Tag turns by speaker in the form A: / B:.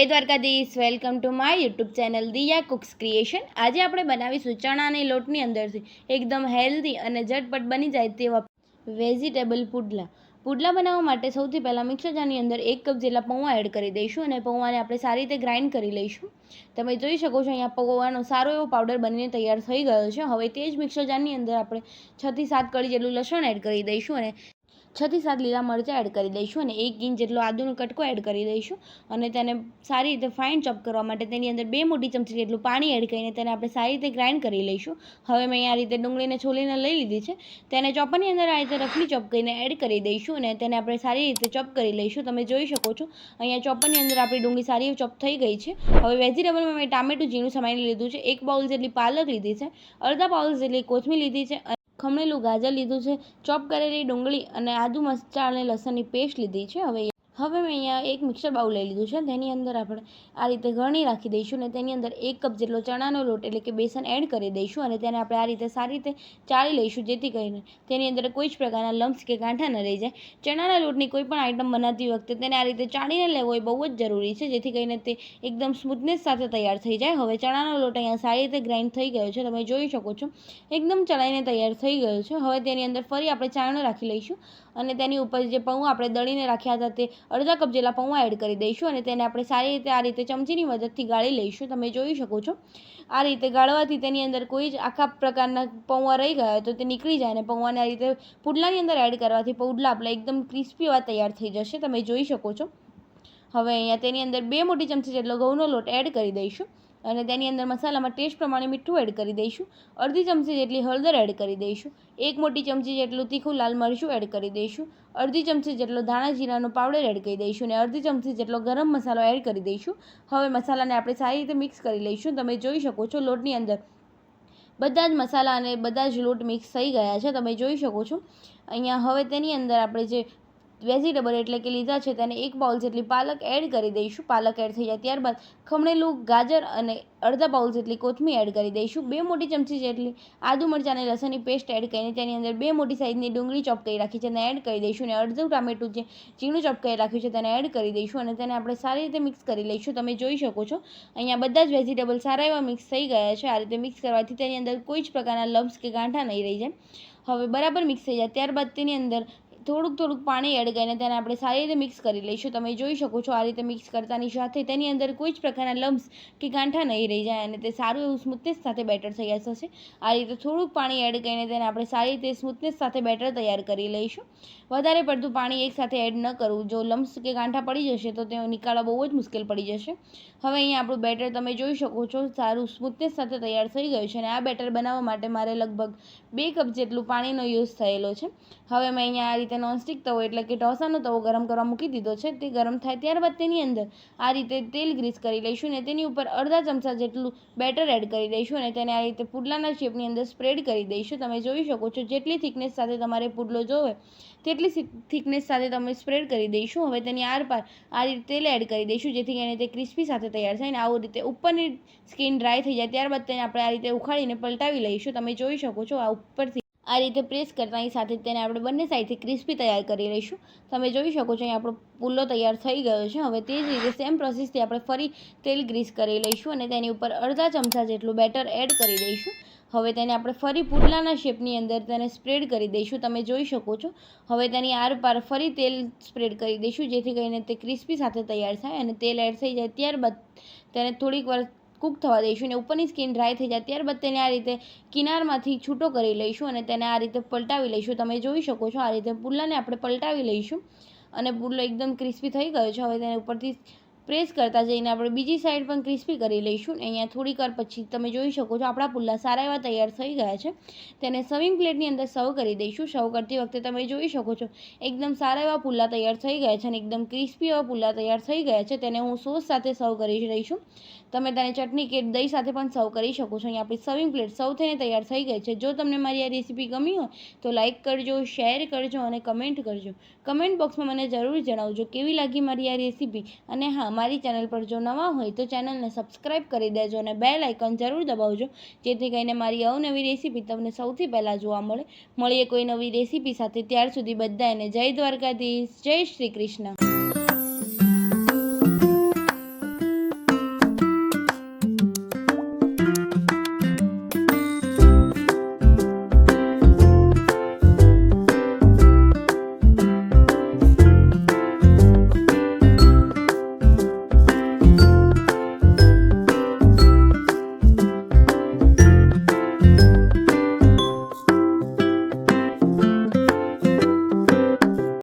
A: જય Dwarkadhish, welcome to my YouTube channel Diya cooks creation. આજે આપણે બનાવીશું ચણાની લોટની અંદરથી એકદમ હેલ્ધી અને ઝટપટ બની જાય તેવા વેજીટેબલ પુડલા બનાવવા માટે સૌથી પહેલાં મિક્સર જારની અંદર 1 કપ જેટલા પૌવા એડ કરી દઈશું અને પૌવાને આપણે સારી રીતે ગ્રાઇન્ડ કરી લઈશું। તમે જોઈ શકો છો અહીંયા પૌવાનો સારો એવો પાવડર બનીને તૈયાર થઈ ગયો છે। હવે તે જ મિક્સર જારની અંદર આપણે 6 થી 7 કળી જેટલું લસણ એડ કરી દઈશું અને 6 થી 7 લીલા મરચાં એડ કરી દઈશું અને 1 ઇંચ જેટલો આદુનો કટકો એડ કરી દઈશું અને તેને સારી રીતે ફાઇન ચોપ કરવા માટે તેની અંદર 2 મોટી ચમચી જેટલું પાણી એડ કરીને તેને આપણે સારી રીતે ગ્રાઇન્ડ કરી લઈશું। હવે મેં આ રીતે ડુંગળીને છોલીને લઈ લીધી છે, તેને ચોપરની અંદર આ રીતે રફલી ચોપ કરીને એડ કરી દઈશું અને તેને આપણે સારી રીતે ચોપ કરી લઈશું। તમે જોઈ શકો છો અહીંયા ચોપરની અંદર આપણી ડુંગળી સારી ચોપ થઈ ગઈ છે। હવે વેજીટેબલમાં મેં ટામેટું ઝીણું સમારીને લીધું છે, 1 બાઉલ જેટલી પાલક લીધી છે, અડધા બાઉલ જેટલી કોથમીર લીધી છે, ખમણેલું ગાજર લીધું છે, ચોપ કરેલી ડુંગળી અને આદુ મરચાં અને લસણની પેસ્ટ લીધી છે। હવે મેં અહીંયા એક મિક્સર બાઉલ લઈ લીધું છે, તેની અંદર આપણે આ રીતે ગળણી રાખી દઈશું અને તેની અંદર 1 કપ જેટલો ચણાનો લોટ એટલે કે બેસન એડ કરી દઈશું અને તેને આપણે આ રીતે સારી રીતે ચાળી લઈશું, જેથી કરીને તેની અંદર કોઈ જ પ્રકારના લમ્સ કે ગાંઠા ન રહી જાય। ચણાના લોટની કોઈ પણ આઈટમ બનાવતી વખતે તેને આ રીતે ચાળીને લેવો એ બહુ જ જરૂરી છે, જેથી કરીને તે એકદમ સ્મૂથનેસ સાથે તૈયાર થઈ જાય। હવે ચણાનો લોટ અહીંયા સારી રીતે ગ્રાઇન્ડ થઈ ગયો છે, તમે જોઈ શકો છો એકદમ ચલાઈને તૈયાર થઈ ગયો છે। હવે તેની અંદર ફરી આપણે ચાળણ રાખી લઈશું અને તેની ઉપર જે પૌવા આપણે દળીને રાખ્યા હતા તે અડધા કપ જેટલા પૌવા એડ કરી દઈશું અને તેને આપણે સારી રીતે આ રીતે ચમચીની મદદથી ગાળી લઈશું। તમે જોઈ શકો છો આ રીતે ગાળવાથી તેની અંદર કોઈ જ આખા પ્રકારના પૌવા રહી ગયા તો તે નીકળી જાય અને પૌવાને આ રીતે પુડલાની અંદર એડ કરવાથી પુડલા આપણે એકદમ ક્રિસ્પી એવા તૈયાર થઈ જશે। તમે જોઈ શકો છો હવે અહીંયા તેની અંદર 2 મોટી ચમચી જેટલો ઘઉંનો લોટ એડ કરી દઈશું અને તેની અંદર મસાલામાં ટેસ્ટ પ્રમાણે મીઠું એડ કરી દઈશું, અડધી ચમચી જેટલી હળદર એડ કરી દઈશું, 1 મોટી ચમચી જેટલું તીખું લાલ મરચું એડ કરી દઈશું, અડધી ચમચી જેટલો ધાણા જીરાનો પાવડર એડ કરી દઈશું અને અડધી ચમચી જેટલો ગરમ મસાલો એડ કરી દઈશું। હવે મસાલાને આપણે સારી રીતે મિક્સ કરી લઈશું। તમે જોઈ શકો છો લોટની અંદર બધા જ મસાલા અને બધા જ લોટ મિક્સ થઈ ગયા છે, તમે જોઈ શકો છો અહીંયા। હવે તેની અંદર આપણે જે વેજીટેબલ એટલે કે લીધા છે તેને 1 બાઉલ જેટલી પાલક એડ કરી દઈશું। પાલક એડ થઈ જાય ત્યારબાદ ખમણેલું ગાજર અને અડધા બાઉલ જેટલી કોથમીર એડ કરી દઈશું, 2 મોટી ચમચી જેટલી આદુ મરચાં અને લસણની પેસ્ટ એડ કરીને તેની અંદર 2 મોટી સાઇઝની ડુંગળી ચોપ કરી રાખી છે તેને એડ કરી દઈશું અને અડધું ટામેટું જે ઝીણું ચોપ કરી રાખ્યું છે તેને એડ કરી દઈશું અને તેને આપણે સારી રીતે મિક્સ કરી લઈશું। તમે જોઈ શકો છો અહીંયા બધા જ વેજીટેબલ સારા એવા મિક્સ થઈ ગયા છે। આ રીતે મિક્સ કરવાથી તેની અંદર કોઈ જ પ્રકારના લમ્સ કે ગાંઠા નહીં રહી જાય। હવે બરાબર મિક્સ થઈ જાય ત્યારબાદ તેની અંદર થોડુંક પાણી એડ કરીને તેને આપણે સારી રીતે મિક્સ કરી લઈશું। તમે જોઈ શકો છો આ રીતે મિક્સ કરતાની સાથે તેની અંદર કોઈ જ પ્રકારના લમ્સ કે ગાંઠા નહીં રહી જાય અને તે સારું એવું સ્મૂથનેસ સાથે બેટર તૈયાર થશે। આ રીતે થોડુંક પાણી એડ કરીને તેને આપણે સારી રીતે સ્મૂથનેસ સાથે બેટર તૈયાર કરી લઈશું। વધારે પડતું પાણી એકસાથે એડ ન કરવું, જો લમ્સ કે ગાંઠા પડી જશે તો તે નીકાળવા બહુ જ મુશ્કેલ પડી જશે। હવે અહીંયા આપણું બેટર તમે જોઈ શકો છો સારું સ્મૂથનેસ સાથે તૈયાર થઈ ગયું છે અને આ બેટર બનાવવા માટે મારે લગભગ 2 કપ જેટલું પાણીનો યુઝ થયેલો છે। હવે મેં અહીંયા આ રીતે નોનસ્ટિક તવો એટલે કે ઢોસાનો તવો ગરમ કરવા મૂકી દીધો છે, તે ગરમ થાય ત્યારબાદ તેની અંદર આ રીતે તેલ ગ્રીસ કરી લઈશું અને તેની ઉપર અડધા ચમચા જેટલું બેટર એડ કરી દઈશું અને તેને આ રીતે પુડલાના શેપની અંદર સ્પ્રેડ કરી દઈશું। તમે જોઈ શકો છો જેટલી થિકનેસ સાથે તમારે પુડલો જોવે તેટલી થિકનેસ સાથે તમે સ્પ્રેડ કરી દઈશું। હવે તેની આરપાર આ રીતે તેલ એડ કરી દઈશું, જેથી કરીને તે ક્રિસ્પી સાથે તૈયાર થાય અને આવું રીતે ઉપરની સ્કિન ડ્રાય થઈ જાય ત્યારબાદ તેને આપણે આ રીતે ઉખાડીને પલટાવી લઈશું। તમે જોઈ શકો છો આ ઉપરથી આ રીતે પ્રેસ કરતાની સાથે તેને આપણે બંને સાઈડથી ક્રિસ્પી તૈયાર કરી લઈશું। તમે જોઈ શકો છો અહીં આપણો પુલ્લો તૈયાર થઈ ગયો છે। હવે તે જ રીતે સેમ પ્રોસેસથી આપણે ફરી તેલ ગ્રીસ કરી લઈશું અને તેની ઉપર અડધા ચમચા જેટલું બેટર એડ કરી દઈશું। હવે તેને આપણે ફરી પુડલાના શેપની અંદર તેને સ્પ્રેડ કરી દઈશું। તમે જોઈ શકો છો હવે તેની આરપાર ફરી તેલ સ્પ્રેડ કરી દઈશું, જેથી કરીને તે ક્રિસ્પી સાથે તૈયાર થાય અને તેલ એડ થઈ જાય ત્યારબાદ તેને થોડીક વાર કૂક થવા દઈશું અને ઉપરની સ્કિન ડ્રાય થઈ જાય ત્યારબાદ તેને આ રીતે કિનારમાંથી છૂટો કરી લઈશું અને તેને આ રીતે પલટાવી લઈશું। તમે જોઈ શકો છો આ રીતે પુડલાને આપણે પલટાવી લઈશું અને પુડલો એકદમ ક્રિસ્પી થઈ ગયો છે। હવે તેને ઉપરથી પ્રેસ કરતા જઈને આપણે બીજી સાઈડ પણ ક્રિસ્પી કરી લઈશું। અહીંયા થોડીક વાર પછી તમે જોઈ શકો છો આપણા પુલ્લા સારા એવા તૈયાર થઈ ગયા છે। તેને સર્વિંગ પ્લેટની અંદર સર્વ કરી દઈશું। સર્વ કરતી વખતે તમે જોઈ શકો છો એકદમ સારા એવા પુલ્લા તૈયાર થઈ ગયા છે અને એકદમ ક્રિસ્પી એવા પુલ્લા તૈયાર થઈ ગયા છે। તેને હું સોસ સાથે સર્વ કરી રહીશું। તમે તેને ચટણી કે દહીં સાથે પણ સર્વ કરી શકો છો। અહીં આપણી સર્વિંગ પ્લેટ સર્વ થઈને તૈયાર થઈ ગઈ છે। જો તમને મારી આ રેસીપી ગમી હોય તો લાઇક કરજો, શેર કરજો અને કમેન્ટ કરજો। કમેન્ટ બોક્સમાં મને જરૂર જણાવજો કેવી લાગી મારી આ રેસીપી અને હા, મારી ચેનલ પર જો નવા હોય તો ચેનલને સબસ્ક્રાઈબ કરી દેજો અને બેલ આઇકન જરૂર દબાવજો, જેથી કરીને મારી અવનવી રેસીપી તમને સૌથી પહેલાં જોવા મળે। મળીએ કોઈ નવી રેસીપી સાથે, ત્યાર સુધી બધાને જય દ્વારકાધીશ, જય શ્રી કૃષ્ણ।